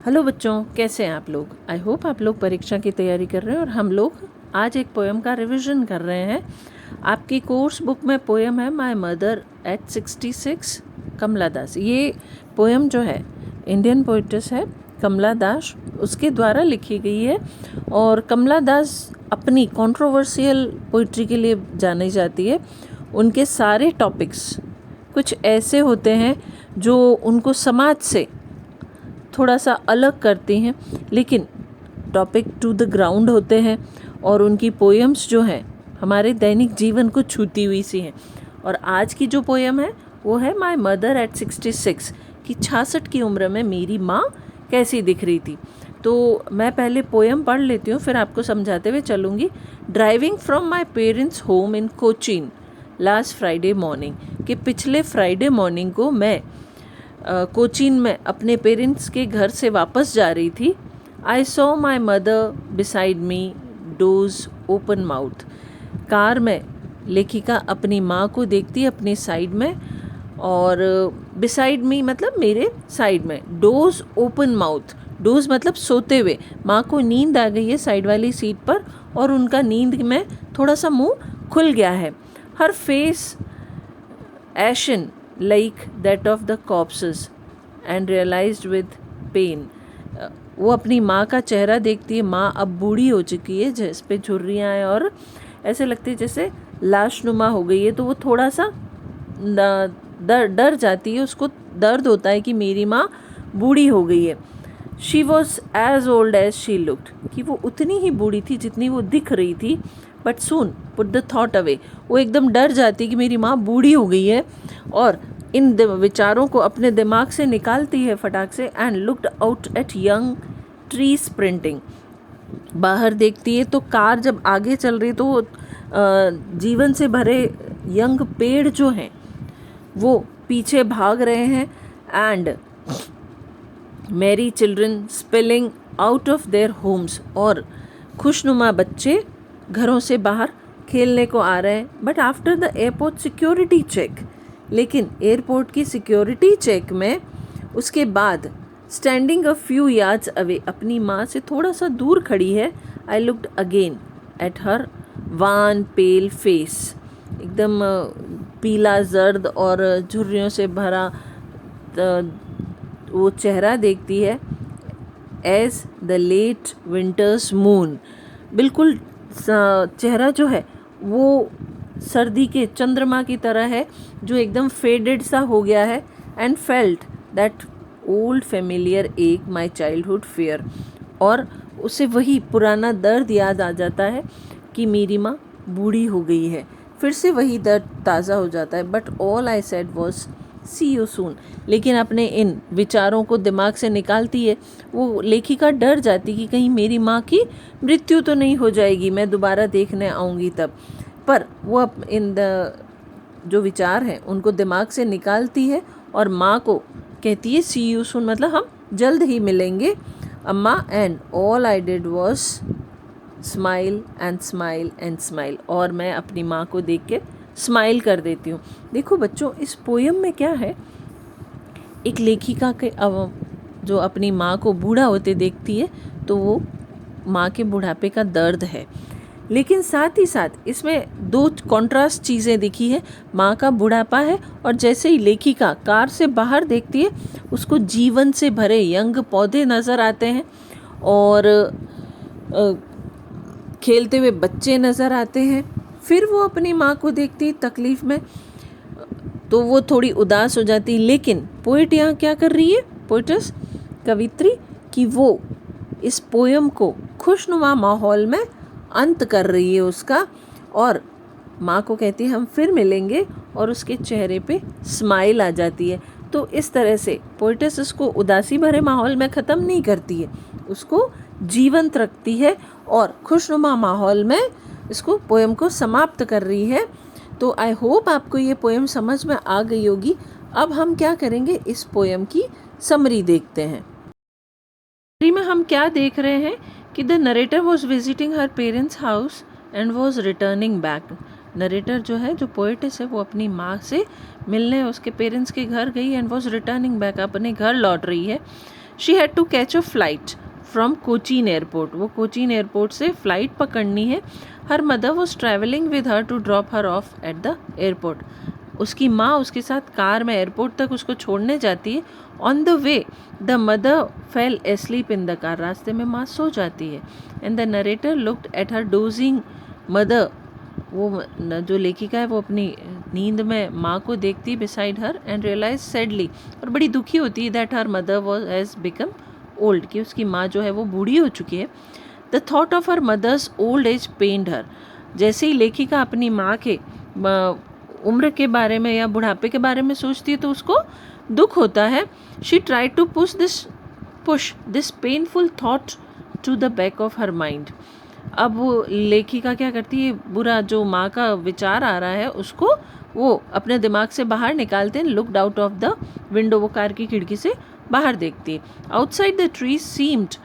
Hello बच्चों, कैसे हैं आप लोग। आई होप आप लोग परीक्षा की तैयारी कर रहे हैं और हम लोग आज एक पोएम का रिवीजन कर रहे हैं। आपकी कोर्स बुक में पोएम है माय मदर एट 66 कमला दास। ये पोएम जो है इंडियन पोइट्रेस है कमला दास, उसके द्वारा लिखी गई है। और कमला दास अपनी कंट्रोवर्शियल पोइट्री के लिए जानी जाती है। उनके सारे टॉपिक्स कुछ ऐसे होते हैं जो उनको समाज से थोड़ा सा अलग करती हैं, लेकिन टॉपिक टू द ग्राउंड होते हैं और उनकी पोएम्स जो हैं हमारे दैनिक जीवन को छूती हुई सी हैं। और आज की जो पोएम है वो है माय मदर एट 66 कि 66 की उम्र में मेरी माँ कैसी दिख रही थी। तो मैं पहले पोएम पढ़ लेती हूँ, फिर आपको समझाते हुए चलूँगी। Driving from my parents home in Cochin last Friday morning, कि पिछले फ्राइडे मॉर्निंग को मैं कोचीन में अपने पेरेंट्स के घर से वापस जा रही थी। I saw my mother beside me dose open mouth. Car में लेखिका अपनी माँ को देखती अपनी साइड में, और बिसाइड मी मतलब मेरे साइड में। डोज ओपन माउथ, डोज मतलब सोते हुए। माँ को नींद आ गई है साइड वाली सीट पर और उनका नींद में थोड़ा सा मुंह खुल गया है। Her face ashen like that of the corpses and realized with pain। वो अपनी माँ का चेहरा देखती है। माँ अब बूढ़ी हो चुकी है, जिस पे झुर्रियाँ हैं और ऐसे लगती है जैसे लाशनुमा हो गई है। तो वो थोड़ा सा डर जाती है, उसको दर्द होता है कि मेरी माँ बूढ़ी हो गई है। She was as old as she looked, कि वो उतनी ही बूढ़ी थी जितनी वो दिख रही थी। But soon put the thought away, वो एकदम डर जाती कि मेरी माँ बूढ़ी हो गई है और इन विचारों को अपने दिमाग से निकालती है फटाक से। And looked out at young tree sprinting, बाहर देखती है तो कार जब आगे चल रही तो वो जीवन से भरे यंग पेड़ जो हैं वो पीछे भाग रहे हैं। And Mary children spilling out of their Holmes, और खुशनुमा बच्चे घरों से बाहर खेलने को आ रहे हैं। But after the airport security check, लेकिन एयरपोर्ट की सिक्योरिटी चेक में उसके बाद standing a few yards away, अपनी माँ से थोड़ा सा दूर खड़ी है। I looked again at her wan pale face, एकदम पीला जर्द और झुर्रियों से भरा वो चेहरा देखती है। As the late winter's moon, बिल्कुल चेहरा जो है वो सर्दी के चंद्रमा की तरह है जो एकदम फेडेड सा हो गया है। And felt that old familiar एक माई चाइल्डहुड फेयर, और उसे वही पुराना दर्द याद आ जाता है कि मेरी माँ बूढ़ी हो गई है। फिर से वही दर्द ताज़ा हो जाता है। But all I said was see you soon, लेकिन अपने इन विचारों को दिमाग से निकालती है। वो लेखिका डर जाती कि कहीं मेरी माँ की मृत्यु तो नहीं हो जाएगी, मैं दोबारा देखने आऊँगी तब। पर वो अब इन जो विचार हैं उनको दिमाग से निकालती है और माँ को कहती है सी यू सून, मतलब हम जल्द ही मिलेंगे अम्मा। And all I did was smile and smile and smile, और मैं अपनी माँ को देख के स्माइल कर देती हूँ। देखो बच्चों, इस पोयम में क्या है, एक लेखिका के जो अपनी माँ को बूढ़ा होते देखती है तो वो माँ के बुढ़ापे का दर्द है, लेकिन साथ ही साथ इसमें दो कॉन्ट्रास्ट चीज़ें दिखी है। माँ का बुढ़ापा है और जैसे ही लेखिका कार से बाहर देखती है उसको जीवन से भरे यंग पौधे नज़र आते हैं और खेलते हुए बच्चे नज़र आते हैं। फिर वो अपनी माँ को देखती तकलीफ़ में तो वो थोड़ी उदास हो जाती। लेकिन पोइट यहाँ क्या कर रही है, पोइट्रेस कवित्री, कि वो इस पोयम को खुशनुमा माहौल में अंत कर रही है उसका, और माँ को कहती है हम फिर मिलेंगे, और उसके चेहरे पे स्माइल आ जाती है। तो इस तरह से पोइट्रेस इसको उदासी भरे माहौल में ख़त्म नहीं करती है, उसको जीवंत रखती है और खुशनुमा माहौल में इसको पोएम को समाप्त कर रही है। तो आई होप आपको ये पोएम समझ में आ गई होगी। अब हम क्या करेंगे, इस पोएम की समरी देखते हैं। समरी में हम क्या देख रहे हैं कि the narrator was visiting her parents house and was returning back. Narrator जो है, जो पोएटिस है, वो अपनी माँ से मिलने उसके पेरेंट्स के घर गई एंड वॉज रिटर्निंग बैक, अपने घर लौट रही है। She had to catch a flight from Cochin airport, वो कोचीन एयरपोर्ट से फ़्लाइट पकड़नी है. Her mother was travelling with her to drop her off at the airport. उसकी माँ उसके साथ कार में एयरपोर्ट तक उसको छोड़ने जाती है. On the way the mother fail asleep in the car, रास्ते में माँ सो जाती है. And the narrator looked at her dosing mother, वो जो लेखिका है वो अपनी नींद में माँ को देखती beside her and realize sadly, और बड़ी दुखी होती है that her mother was has become old, कि उसकी माँ जो है वो बूढ़ी हो चुकी है. The thought of her mother's old age pained her, जैसे ही लेखिका अपनी माँ के उम्र के बारे में या बुढ़ापे के बारे में सोचती है तो उसको दुख होता है. She try to push this painful thought to the back of her mind. अब वो लेखिका क्या करती है, बुरा जो माँ का विचार आ रहा है उसको वो अपने दिमाग से बाहर निकालते हैं. Looked out of the window, वो कार की खिड़की से बाहर देखती है. Outside the tree seemed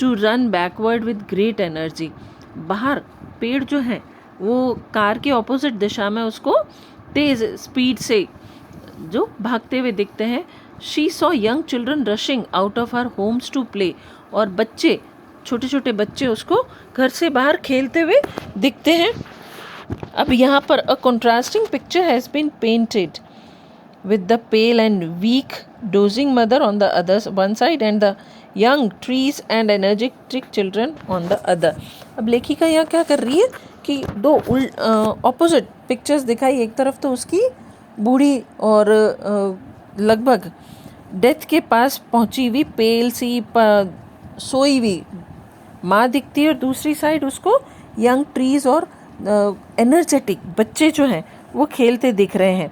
to run backward with great energy, बाहर पेड़ जो हैं वो कार के ऑपोजिट दिशा में उसको तेज़ स्पीड से जो भागते हुए दिखते हैं. She saw young children rushing out of her homes to play, और बच्चे, छोटे छोटे बच्चे उसको घर से बाहर खेलते हुए दिखते हैं. अब यहाँ पर a contrasting picture has been painted with the pale and weak dozing mother on the other one side and the young trees and energetic children on the other. अब लेखिका यहाँ क्या कर रही है कि दो ऑपोजिट पिक्चर्स दिखाई. एक तरफ तो उसकी बूढ़ी और लगभग डेथ के पहुंची पहुँची हुई पेल सी सोई हुई माँ दिखती है, और दूसरी साइड उसको यंग ट्रीज और एनर्जेटिक बच्चे जो हैं वो खेलते दिख रहे हैं.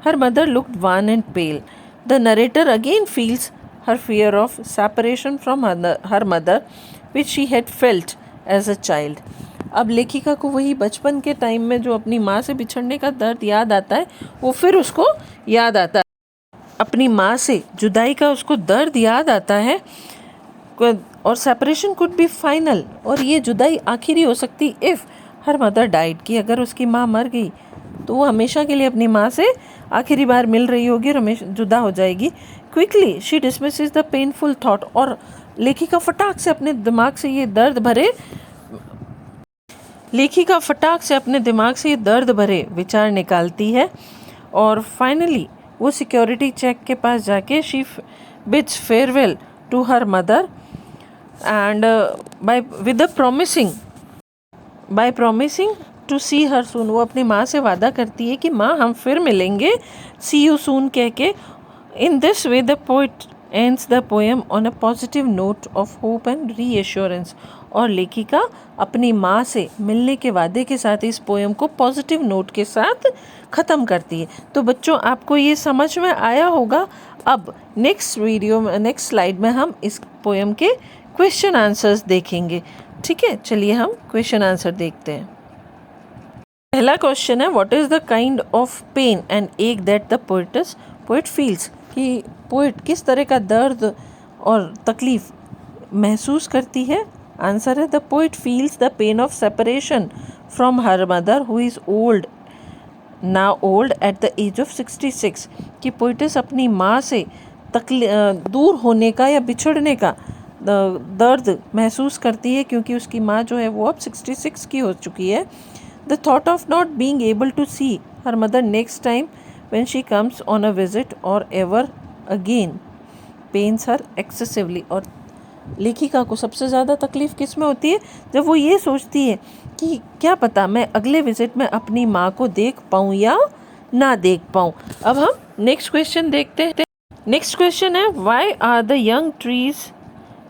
Her mother looked wan and pale. The narrator again feels her fear of separation from her mother, which she had felt as a child. अब लेखिका को वही बचपन के टाइम में जो अपनी माँ से बिछड़ने का दर्द याद आता है, वो फिर उसको याद आता है. अपनी माँ से जुदाई का उसको दर्द याद आता है. और सेपरेशन कुड बी फाइनल, और ये जुदाई आखिरी हो सकती इफ़ हर मदर डाइड, कि अगर उसकी माँ मर गई तो वो हमेशा के लिए अपनी माँ से आखिरी बार मिल रही होगी और हमेशा जुदा हो जाएगी. Quickly she dismisses the painful thought, और लेखिका फटाक से अपने दिमाग से ये दर्द भरे विचार निकालती है. और फाइनली वो सिक्योरिटी चेक के पास जाके she bids farewell to her mother and by promising to see her soon, वो अपनी माँ से वादा करती है कि माँ हम फिर मिलेंगे, सी यू सून कह के. In this way the poet ends the poem on a positive note of hope and reassurance. और लेखिका अपनी माँ से मिलने के वादे के साथ इस पोएम को पॉजिटिव नोट के साथ ख़त्म करती है. तो बच्चों आपको ये समझ में आया होगा. अब नेक्स्ट स्लाइड में हम इस पोएम के क्वेश्चन आंसर्स देखेंगे. ठीक है, चलिए हम क्वेश्चन आंसर देखते हैं. पहला क्वेश्चन है, what is the kind of pain and ache that the poet feels, कि पोइट किस तरह का दर्द और तकलीफ़ महसूस करती है. आंसर है the poet feels the pain of separation from her mother who is now old at the age of 66, कि पोइटेस अपनी माँ से दूर होने का या बिछड़ने का दर्द महसूस करती है क्योंकि उसकी माँ जो है वो अब 66 की हो चुकी है. The thought of not being able to see her mother next time when she comes on a visit or ever again pains her excessively. और लेखिका को सबसे ज़्यादा तकलीफ़ किस में होती है, जब वो ये सोचती है कि क्या पता मैं अगले विज़िट में अपनी माँ को देख पाऊँ या ना देख पाऊँ. अब हम नेक्स्ट क्वेश्चन देखते हैं. नेक्स्ट क्वेश्चन है, why are the young trees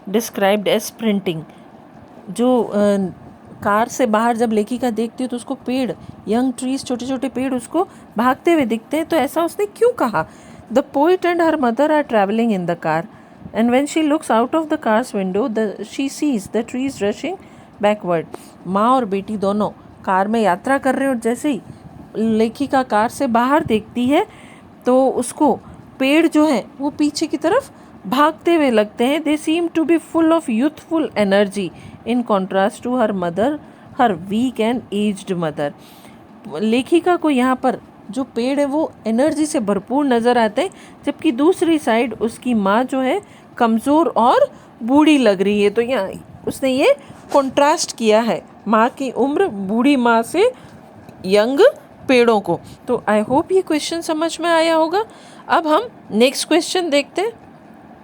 described as sprinting. जो कार से बाहर जब लेखिका देखती है तो उसको पेड़, यंग ट्रीज, छोटे छोटे पेड़ उसको भागते हुए दिखते हैं. तो ऐसा उसने क्यों कहा. The poet and her mother are travelling in the car and when she looks out of the car's window she sees the trees rushing backward. माँ और बेटी दोनों कार में यात्रा कर रहे हैं और जैसे ही लेखिका कार से बाहर देखती है तो उसको पेड़ जो हैं वो पीछे की तरफ भागते हुए लगते हैं. They seem to be full of youthful energy in contrast to her mother, her weak and aged mother. लेखिका को यहाँ पर जो पेड़ है वो एनर्जी से भरपूर नज़र आते हैं, जबकि दूसरी साइड उसकी माँ जो है कमज़ोर और बूढ़ी लग रही है। तो यहाँ उसने ये कंट्रास्ट किया है माँ की उम्र बूढ़ी माँ से यंग पेड़ों को। तो आई होप ये क्वेश्चन समझ में आया होगा। अब हम नेक्स्ट क्वेश्चन देखते हैं।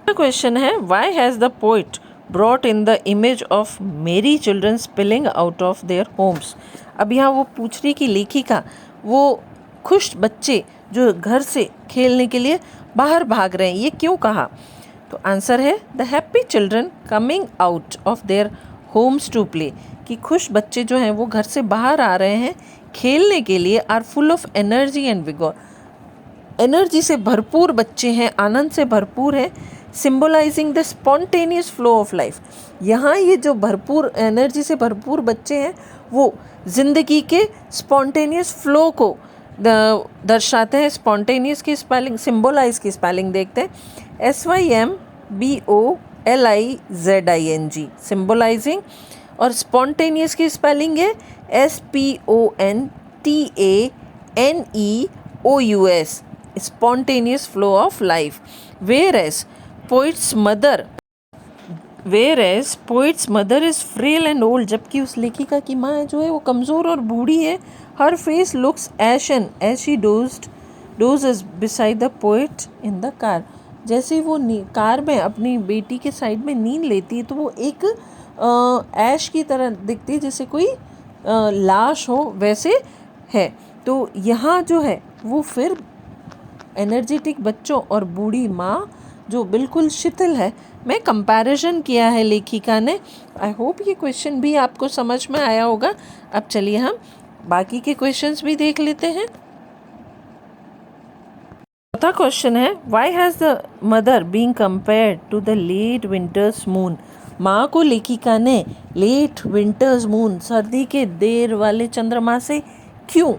क्वेश्चन है why has the poet brought in the image of merry children spilling out of their homes. अब यहाँ वो पूछ रही कि लेखिका वो खुश बच्चे जो घर से खेलने के लिए बाहर भाग रहे हैं, ये क्यों कहा? तो आंसर है the happy children coming out of their homes to play, कि खुश बच्चे जो हैं वो घर से बाहर आ रहे हैं खेलने के लिए, are full of energy and vigour, energy से भरपूर बच्चे हैं, आनंद से भरपूर है, symbolising the spontaneous flow of life. यहाँ ये जो भरपूर एनर्जी से भरपूर बच्चे हैं वो ज़िंदगी के स्पॉन्टेनियस फ्लो को दर्शाते हैं। स्पॉन्टेनियस की स्पेलिंग, सिम्बोलाइज की स्पेलिंग देखते हैं, SYMBOLIZING, सिम्बोलाइजिंग। और स्पॉन्टेनियस की स्पेलिंग है SPONTANEOUS, spontaneous flow of life. Whereas poet's mother is frail and old, जबकि उस लेखिका की माँ जो है वो कमज़ोर और बूढ़ी है। Her face looks ashen as she dozes beside the poet in the car, जैसे वो कार में अपनी बेटी के साइड में नींद लेती है तो वो एक ऐश की तरह दिखती है, जैसे कोई लाश हो वैसे है। तो यहाँ जो है वो फिर एनर्जेटिक बच्चों और बूढ़ी माँ जो बिल्कुल शिथिल है में कंपैरिजन किया है लेखिका ने। आई होप ये क्वेश्चन भी आपको समझ में आया होगा। अब चलिए हम बाकी के क्वेश्चंस भी देख लेते हैं। चौथा क्वेश्चन है why has the mother being compared to the late winter's moon. माँ को लेखिका ने लेट विंटर्स मून, सर्दी के देर वाले चंद्रमा से क्यों,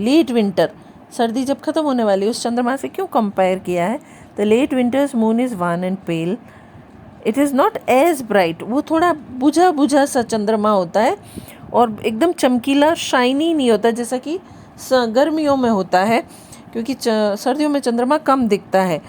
लेट विंटर सर्दी जब ख़त्म होने वाली उस चंद्रमा से क्यों कंपेयर किया है? The late winter's moon is wan and pale, it is not as bright, वो थोड़ा बुझा बुझा सा चंद्रमा होता है और एकदम चमकीला शाइनी नहीं होता जैसा कि गर्मियों में होता है, क्योंकि सर्दियों में चंद्रमा कम दिखता है।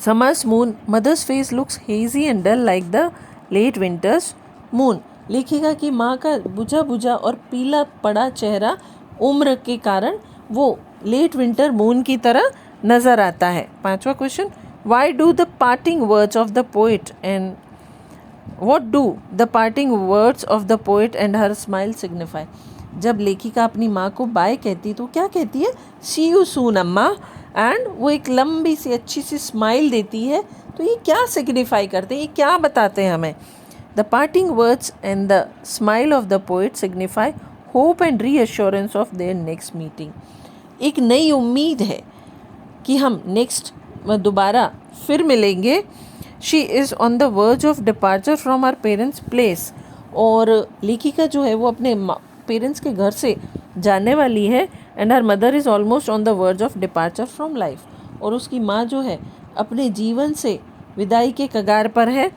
Summer's moon mother's face looks hazy and dull like the late winter's moon, लेखिका की माँ का बुझा बुझा और पीला पड़ा चेहरा उम्र के कारण वो लेट विंटर मून की तरह नज़र आता है। पांचवा question why do the parting words of the poet and what do the parting words of the poet and her smile signify. जब लेखिका अपनी माँ को बाय कहती तो क्या कहती है? सी यू सून अम्मा, एंड वो एक लंबी सी अच्छी सी स्माइल देती है। तो ये क्या सिग्निफाई करते हैं, ये क्या बताते हैं हमें? The parting words and the smile of the poet signify hope and reassurance of their next meeting. एक नई उम्मीद है कि हम नेक्स्ट दोबारा फिर मिलेंगे। She is on the verge of departure from her parents place, और लेखिका जो है वो अपने पेरेंट्स के घर से जाने वाली है। And her mother is almost on the verge of departure from life, और उसकी माँ जो है अपने जीवन से विदाई के कगार पर है।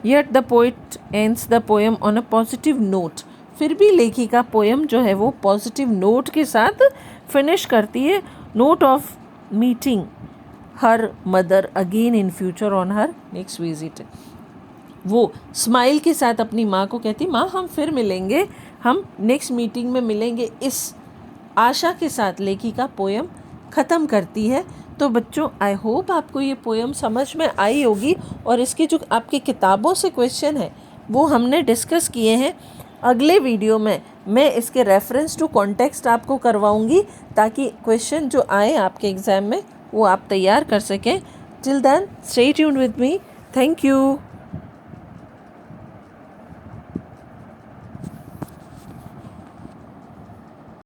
Yet the poet ends the poem on a positive note, फिर भी लेखिका पोएम जो है वो पॉजिटिव नोट के साथ फिनिश करती है। Note of meeting her mother again in future on her next visit, वो स्माइल के साथ अपनी माँ को कहती माँ हम फिर मिलेंगे, हम नेक्स्ट मीटिंग में मिलेंगे, इस आशा के साथ लेखिका पोएम ख़त्म करती है। तो बच्चों आई होप आपको ये पोएम समझ में आई होगी, और इसके जो आपके किताबों से क्वेश्चन है वो हमने डिस्कस किए हैं। अगले वीडियो में मैं इसके रेफरेंस टू कॉन्टेक्स्ट आपको करवाऊंगी, ताकि क्वेश्चन जो आए आपके एग्ज़ाम में वो आप तैयार कर सकें। Till then stay tuned with me, thank you.